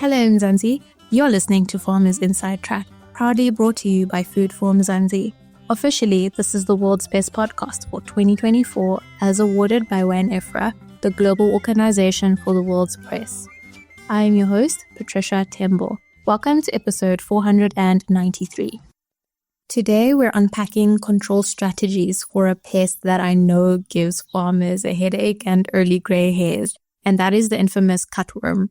Hello Mzansi, you're listening to Farmers Inside Track, proudly brought to you by Food for Mzansi. Officially, this is the world's best podcast for 2024 as awarded by WAN-EFRA, the global organization for the world's press. I am your host, Patricia Tembo. Welcome to episode 493. Today we're unpacking control strategies for a pest that I know gives farmers a headache and early grey hairs, and that is the infamous cutworm.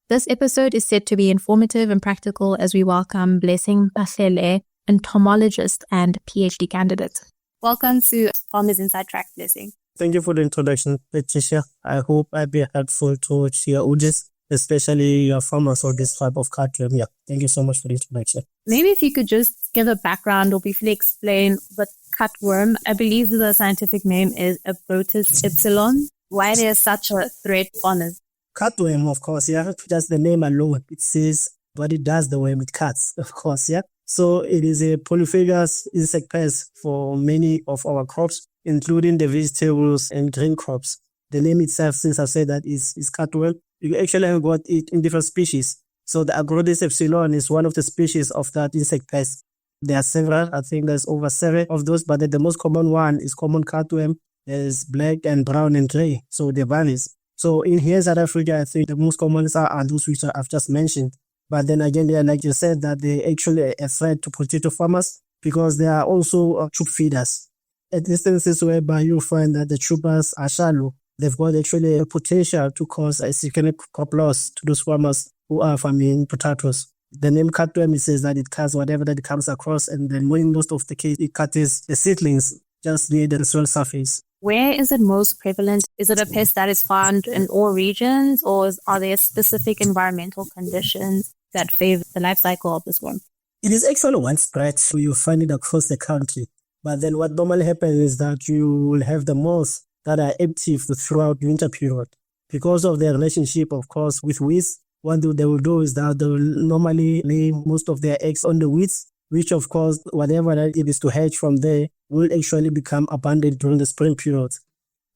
This episode is set to be informative and practical as we welcome Blessing Mphahlele, Entomologist and PhD candidate. Welcome to Farmers Inside Track, Blessing. Thank you for the introduction, Patricia. I hope I'll be helpful to your audience, especially your farmers or this type of cutworm. Yeah, thank you so much for the introduction. Maybe if you could just give a background or briefly explain the cutworm. I believe the scientific name is Abotus epsilon. Why there's such a threat on it? Cutworm, of course, yeah. Just the name alone, it says what it does, the worm, it cuts, of course, yeah. So it is a polyphagous insect pest for many of our crops, including the vegetables and green crops. The name itself, since I said that, is cutworm. You actually have got it in different species. So the Abotus epsilon is one of the species of that insect pest. There are several, I think there's over 7 of those, but the most common one is common cutworm. There's black and brown and gray, so they vanish. So in here, South Africa, I think the most common are those which I've just mentioned. But then again, they are, like you said, that they actually a threat to potato farmers because they are also troop feeders. At distances whereby you find that the troopers are shallow, they've got actually a potential to cause a significant crop loss to those farmers who are farming potatoes. The name cutworm, it says that it cuts whatever that it comes across, and then in most of the case, it cuts the seedlings just near the soil surface. Where is it most prevalent? Is it a pest that is found in all regions, or are there specific environmental conditions that favor the life cycle of this worm? It is actually widespread, so you find it across the country. But then what normally happens is that you will have the moths that are active throughout the winter period. Because of their relationship, of course, with weeds, what they will do is that they will normally lay most of their eggs on the weeds, which of course, whatever it is to hatch from there, will actually become abundant during the spring period.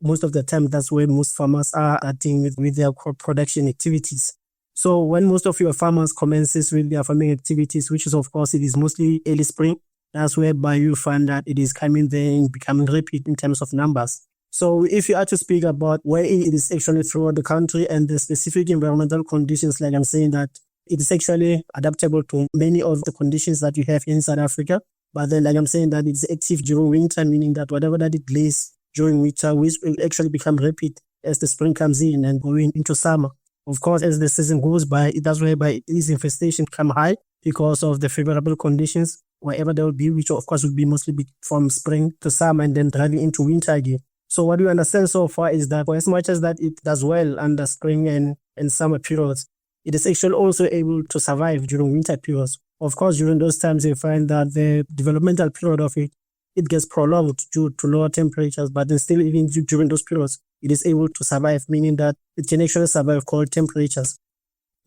Most of the time, that's where most farmers are acting with their crop production activities. So when most of your farmers commences with their farming activities, which is of course, it is mostly early spring, that's whereby you find that it is coming there and becoming repeat in terms of numbers. So if you are to speak about where it is actually throughout the country and the specific environmental conditions, like I'm saying that it is actually adaptable to many of the conditions that you have in South Africa. But then, like I'm saying, that it's active during winter, meaning that whatever that it lays during winter will actually become repeat as the spring comes in and going into summer. Of course, as the season goes by, that's whereby these infestation come high because of the favorable conditions, wherever they will be, which of course will be mostly from spring to summer and then driving into winter again. So what we understand so far is that for as much as that it does well under spring and summer periods, it is actually also able to survive during winter periods. Of course, during those times, you find that the developmental period of it gets prolonged due to lower temperatures, but then still even during those periods, it is able to survive, meaning that it can actually survive cold temperatures.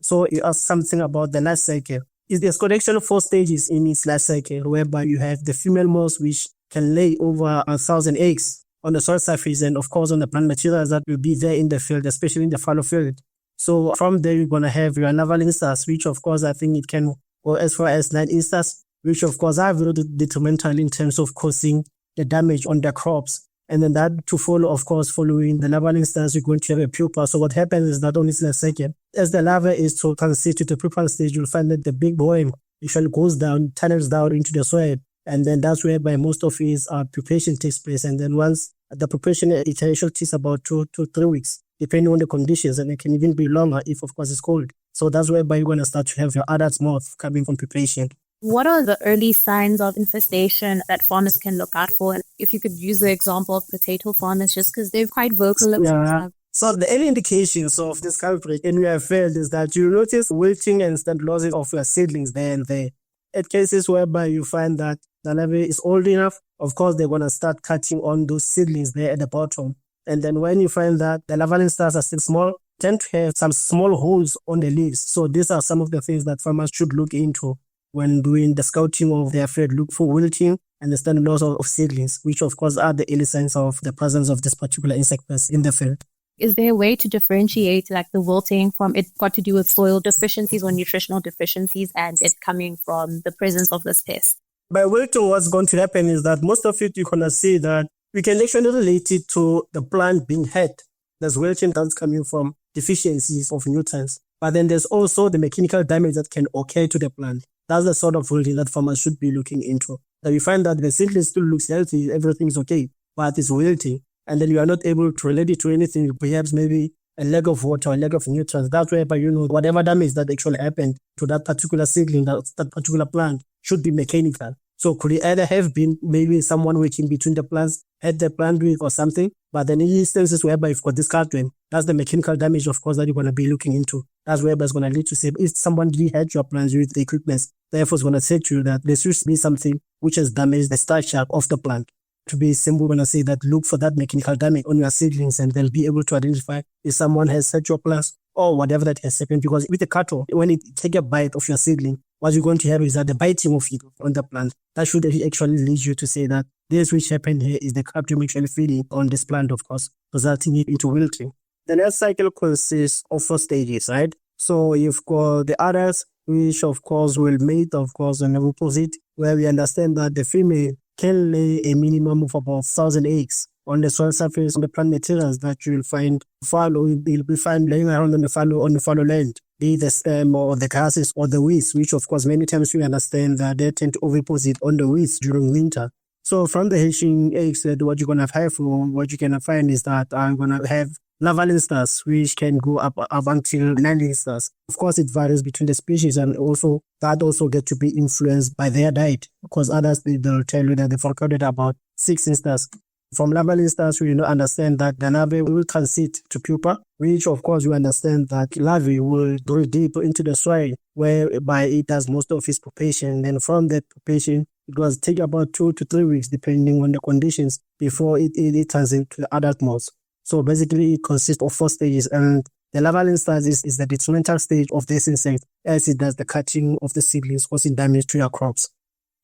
So you asked something about the life cycle. There's got actually 4 stages in its life cycle, whereby you have the female moths, which can lay over 1,000 eggs on the soil surface and of course on the plant materials that will be there in the field, especially in the fallow field. So from there, you're going to have your larval instars, which of course I think it can go as far as 9 instars, which of course are very detrimental in terms of causing the damage on the crops. And then that to follow, of course, following the larval instars, you're going to have a pupa. So what happens is that only in a second, as the larva is to transit to the pupal stage, you'll find that the big worm usually goes down, tunnels down into the soil. And then that's whereby most of its pupation takes place. And then once the pupation, it actually takes about 2 to 3 weeks, depending on the conditions. And it can even be longer if, of course, it's cold. So that's whereby you're going to start to have your adult moth coming from pupation. What are the early signs of infestation that farmers can look out for? And if you could use the example of potato farmers, just because they're quite vocal about that. So the early indications of this culprit in your field is that you notice wilting and stem losses of your seedlings there and there. At cases whereby you find that the larvae is old enough, of course, they're going to start cutting on those seedlings there at the bottom. And then when you find that the larval instars are still small, tend to have some small holes on the leaves. So these are some of the things that farmers should look into when doing the scouting of their field. Look for wilting and the stem loss of seedlings, which of course are the early signs of the presence of this particular insect pest in the field. Is there a way to differentiate like the wilting from it got to do with soil deficiencies or nutritional deficiencies and it coming from the presence of this pest? By wilting, what's going to happen is that most of it, you're going to see that we can actually relate it to the plant being hurt. There's wilting that's coming from deficiencies of nutrients. But then there's also the mechanical damage that can occur to the plant. That's the sort of wilting that farmers should be looking into. That you find that the seedling still looks healthy, everything's okay, but it's wilting. And then you are not able to relate it to anything, perhaps maybe a lack of water, a lack of nutrients. That's whereby, whatever damage that actually happened to that particular seedling, that particular plant should be mechanical. So could it either have been maybe someone working between the plants, had the plant weak or something, but then in instances whereby you've got this cutworm, that's the mechanical damage, of course, that you're going to be looking into. That's whereby it's going to lead to say, if someone really had your plants with the equipment, therefore it's going to say to you that there should be something which has damaged the structure of the plant. To be simple, when I say that, look for that mechanical damage on your seedlings and they'll be able to identify if someone has hurt your plants or whatever that has happened. Because with the cattle, when it take a bite of your seedling, what you're going to have is that the biting of it on the plant, that should actually lead you to say that this which happened here is the cutworm actually feeding on this plant, of course, resulting it into wilting. The next cycle consists of 4 stages, right? So you've got the adults, which of course will mate, of course, on the opposite, where we understand that the female can lay a minimum of about 1,000 eggs on the soil surface, on the plant materials that you will find fallow. You'll be found laying around on the fallow land, be the stem or the grasses or the weeds, which of course many times we understand that they tend to oviposit on the weeds during winter. So from the hatching eggs, what you're going to have from what you can find is that I'm going to have larval instars, which can go up until 9 instars. Of course, it varies between the species, and also that also get to be influenced by their diet, because others, they'll tell you that they've recorded about 6 instars. From larval instars, we understand that the larvae will transit to pupa, which of course you understand that larvae will go deep into the soil, whereby it does most of its pupation. And from that pupation, it will take about 2 to 3 weeks, depending on the conditions, before it transits to the adult moths. So basically, it consists of 4 stages, and the larval instar is the detrimental stage of this insect, as it does the cutting of the seedlings, causing damage to your crops.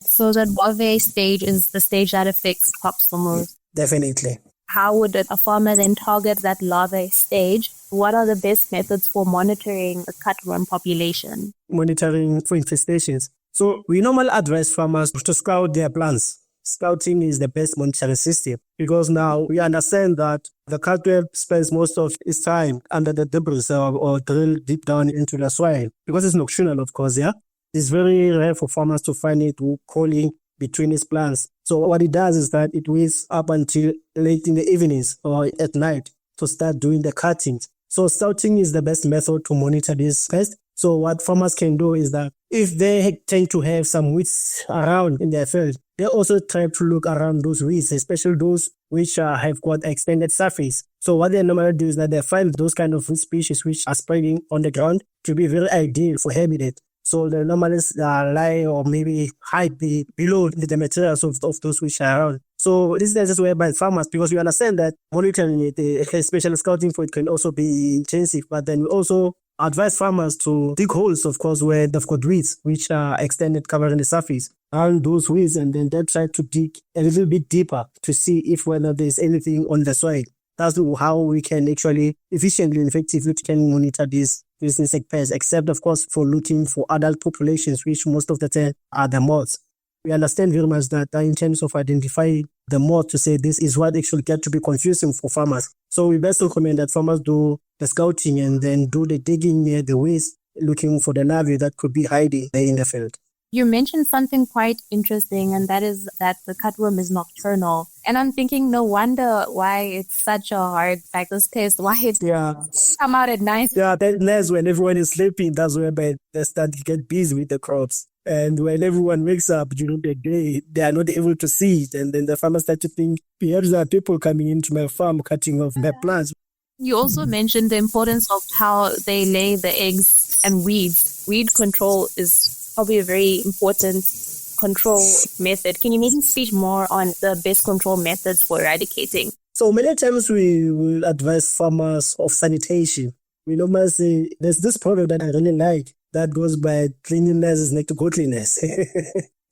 So that larvae stage is the stage that affects crops the most? Definitely. How would a farmer then target that larvae stage? What are the best methods for monitoring a cutworm population? Monitoring for infestations. So we normally advise farmers to scout their plants. Scouting is the best monitoring system, because now we understand that the cutworm spends most of its time under the debris or drill deep down into the soil, because it's nocturnal, of course, yeah? It's very rare for farmers to find it crawling between its plants. So what it does is that it waits up until late in the evenings or at night to start doing the cuttings. So scouting is the best method to monitor this pest. So what farmers can do is that if they tend to have some weeds around in their field, they also try to look around those weeds, especially those which have got extended surface. So what they normally do is that they find those kind of weed species which are spreading on the ground to be very ideal for habitat. So they normally lie or maybe hide below the materials of those which are around. So this is whereby farmers, because we understand that monitoring it, especially scouting for it, can also be intensive. But then we also advise farmers to dig holes, of course, where they've got weeds which are extended, covering the surface around those weeds, and then they try to dig a little bit deeper to see if whether there's anything on the soil. That's how we can actually efficiently and effectively can monitor this insect pests, except of course for looking for adult populations, which most of the time are the moths. We understand very much that in terms of identifying the moth, to say this is what actually get to be confusing for farmers. So we best recommend that farmers do the scouting and then do the digging near the weeds, looking for the larvae that could be hiding there in the field. You mentioned something quite interesting, and that is that the cutworm is nocturnal. And I'm thinking, no wonder why it's such a hard, like this pest, why it come out at night. Yeah, that's when everyone is sleeping. That's when they start to get busy with the crops. And when everyone wakes up during the day, they are not able to see it. And then the farmers start to think, perhaps there are people coming into my farm cutting off my plants. You also mentioned the importance of how they lay the eggs and weeds. Weed control is probably a very important control method. Can you maybe speak more on the best control methods for eradicating? So many times we will advise farmers of sanitation. We normally say there's this product that I really like that goes by cleanliness is next to godliness.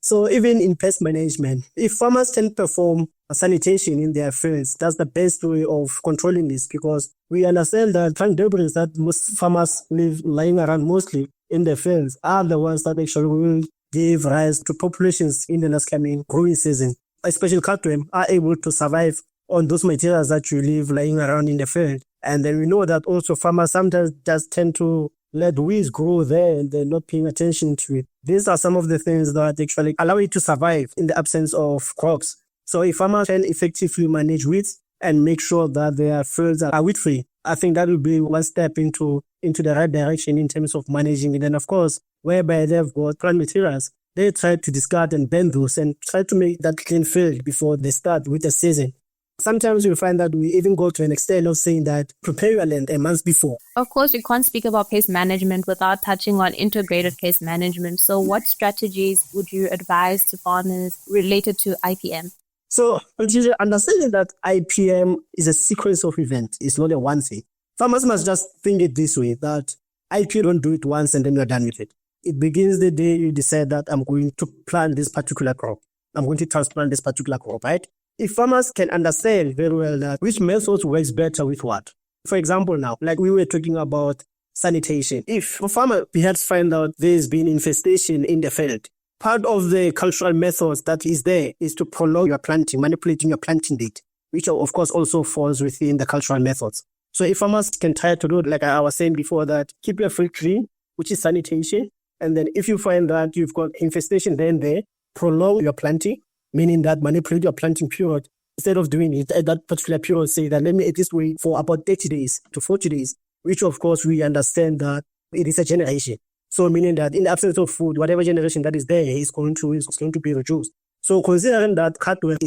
So even in pest management, if farmers can perform sanitation in their fields, that's the best way of controlling this, because we understand that plant debris that most farmers leave lying around mostly in the fields are the ones that actually will give rise to populations in the next coming growing season. Especially cutworms are able to survive on those materials that you leave lying around in the field. And then we know that also farmers sometimes just tend to let weeds grow there and they're not paying attention to it. These are some of the things that actually allow it to survive in the absence of crops. So if farmers can effectively manage weeds and make sure that their fields are weed-free, I think that will be one step into the right direction in terms of managing it. And of course, whereby they've got plant materials, they try to discard and burn those and try to make that clean field before they start with the season. Sometimes you find that we even go to an extent of saying that prepare your land a month before. Of course, we can't speak about pest management without touching on integrated pest management. So what strategies would you advise to farmers related to IPM? So understanding that IPM is a sequence of events. It's not a one thing. Farmers must just think it this way, that IPM don't do it once and then you're done with it. It begins the day you decide that I'm going to plant this particular crop. I'm going to transplant this particular crop, right? If farmers can understand very well that which methods works better with what. For example, now, like we were talking about sanitation. If a farmer perhaps find out there's been infestation in the field, part of the cultural methods that is there is to prolong your planting, manipulating your planting date, which of course also falls within the cultural methods. So if farmers can try to do, like I was saying before, that keep your field clean, which is sanitation. And then if you find that you've got infestation there, prolong your planting, meaning that manipulate your planting period. Instead of doing it at that particular period, say that let me at least wait for about 30 days to 40 days, which of course we understand that it is a generation. So meaning that in the absence of food, whatever generation that is there is going to be reduced. So considering that cutworm,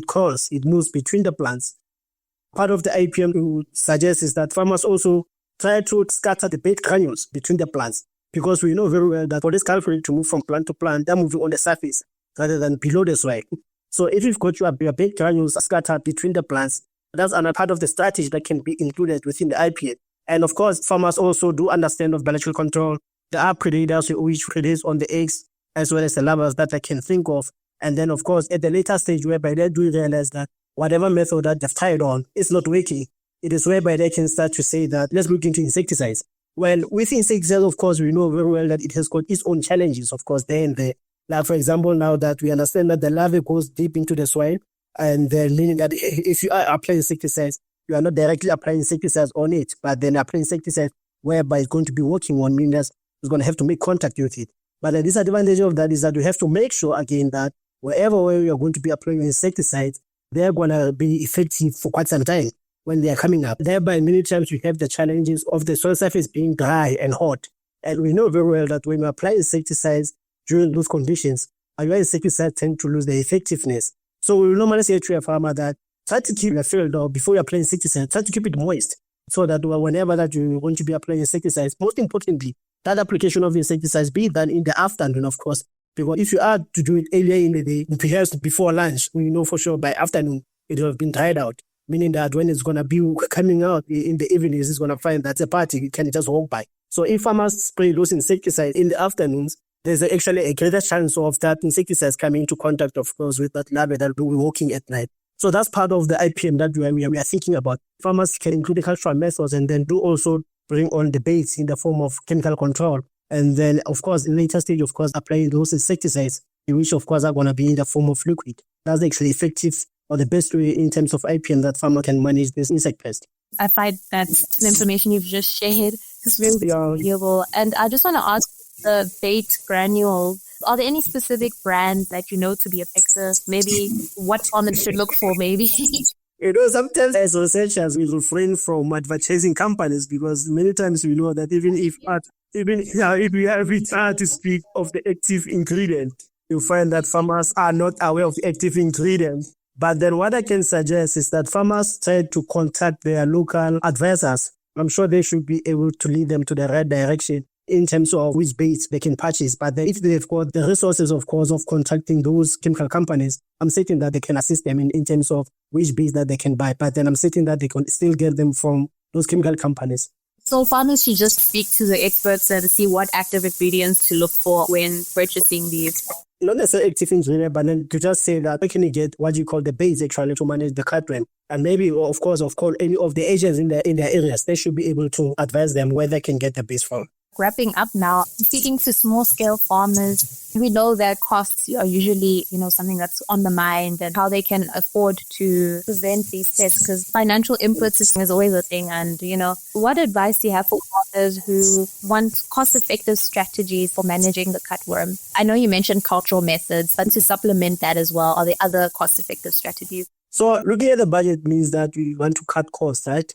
it moves between the plants. Part of the IPM would suggest is that farmers also try to scatter the bait granules between the plants, because we know very well that for this culprit to move from plant to plant, they're moving on the surface rather than below the soil. So if you've got your bait granules scattered between the plants, that's another part of the strategy that can be included within the IPM. And of course, farmers also do understand of biological control. There are predators which predate on the eggs as well as the larvae that they can think of. And then, of course, at the later stage whereby they do realize that whatever method that they've tried on is not working, it is whereby they can start to say that let's look into insecticides. Well, with insecticides, of course, we know very well that it has got its own challenges, of course, there and there. Like, for example, now that we understand that the larvae goes deep into the soil, and they're leaning that if you are applying insecticides, you are not directly applying insecticides on it, but then applying insecticides whereby it's going to be working on, meaning that it's going to have to make contact with it. But the disadvantage of that is that you have to make sure, again, that wherever you are going to be applying insecticides, they're going to be effective for quite some time when they are coming up. Thereby, many times we have the challenges of the soil surface being dry and hot. And we know very well that when you apply insecticides during those conditions, your insecticides tend to lose their effectiveness. So we will normally say to a farmer that try to keep your field, or before you apply insecticides, try to keep it moist, so that whenever that you're going to be applying insecticides, most importantly, that application of insecticides be done in the afternoon, of course, because if you are to do it earlier in the day, perhaps before lunch, we know for sure by afternoon it will have been dried out, meaning that when it's going to be coming out in the evenings, it's going to find that's a party you can just walk by. So if farmers spray those insecticides in the afternoons, there's actually a greater chance of that insecticides coming into contact, of course, with that larvae that will be walking at night. So that's part of the IPM that we are thinking about. Farmers can include the cultural methods and then do also bring on the baits in the form of chemical control. And then, of course, in later stage, of course, applying those insecticides, which, of course, are going to be in the form of liquid. That's actually effective or the best way in terms of IPM that farmer can manage this insect pest. I find that the information you've just shared is very valuable. And I just want to ask, the bait granules, are there any specific brands that you know to be effective? Maybe what farmers should look for, maybe? Sometimes as researchers, we refrain from advertising companies, because many times we know that even if we try to speak of the active ingredient, you find that farmers are not aware of the active ingredient. But then what I can suggest is that farmers try to contact their local advisors. I'm sure they should be able to lead them to the right direction in terms of which baits they can purchase. But then if they've got the resources, of course, of contacting those chemical companies, I'm certain that they can assist them in terms of which baits that they can buy. But then I'm certain that they can still get them from those chemical companies. So farmers should just speak to the experts and see what active ingredients to look for when purchasing these. Not necessarily active ingredient, but then to just say that we can get what you call the base actually to manage the cutworm. And maybe, of course, any of the agents in their areas, they should be able to advise them where they can get the base from. Wrapping up now, speaking to small-scale farmers, we know that costs are usually, something that's on the mind and how they can afford to prevent these pests, because financial inputs is always a thing. And, what advice do you have for farmers who want cost-effective strategies for managing the cutworm? I know you mentioned cultural methods, but to supplement that as well, are there other cost-effective strategies? So looking at the budget means that we want to cut costs, right?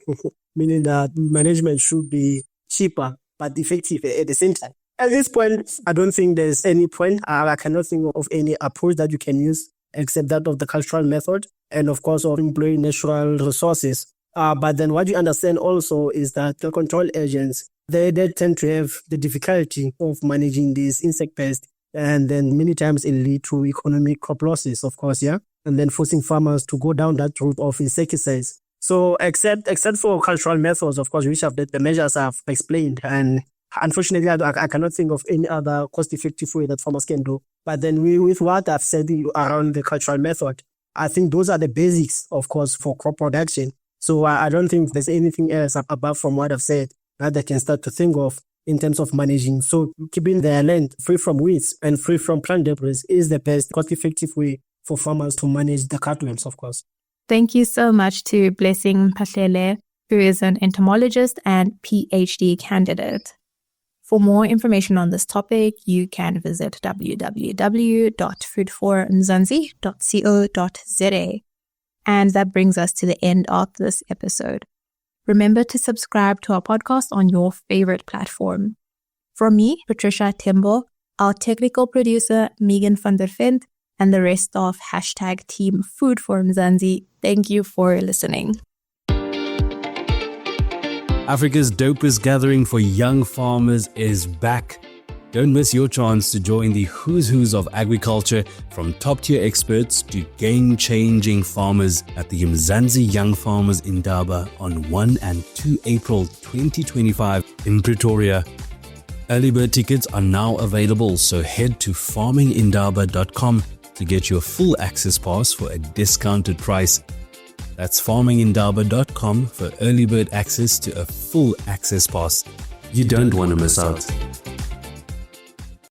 Meaning that management should be cheaper but effective at the same time. At this point, I don't think there's any point. I cannot think of any approach that you can use except that of the cultural method and, of course, of employing natural resources. But then what you understand also is that the control agents, they tend to have the difficulty of managing these insect pests, and then many times it leads to economic crop losses, of course, yeah, and then forcing farmers to go down that route of insecticides. So except for cultural methods, of course, which have the measures I've explained, and unfortunately, I cannot think of any other cost-effective way that farmers can do. But then with what I've said around the cultural method, I think those are the basics, of course, for crop production. So I don't think there's anything else above from what I've said that they can start to think of in terms of managing. So keeping their land free from weeds and free from plant debris is the best cost-effective way for farmers to manage the cutworms, of course. Thank you so much to Blessing Mphahlele, who is an entomologist and PhD candidate. For more information on this topic, you can visit www.foodformzansi.co.za. And that brings us to the end of this episode. Remember to subscribe to our podcast on your favorite platform. From me, Patricia Timbo, our technical producer, Megan van der Vent, and the rest of #Team Food for Mzansi, thank you for listening. Africa's dopest gathering for young farmers is back. Don't miss your chance to join the who's who's of agriculture, from top-tier experts to game-changing farmers at the Mzansi Young Farmers Indaba on 1 and 2 April 2025 in Pretoria. Early bird tickets are now available, so head to farmingindaba.com to get your full access pass for a discounted price. That's farmingindaba.com for early bird access to a full access pass. You don't want to miss out.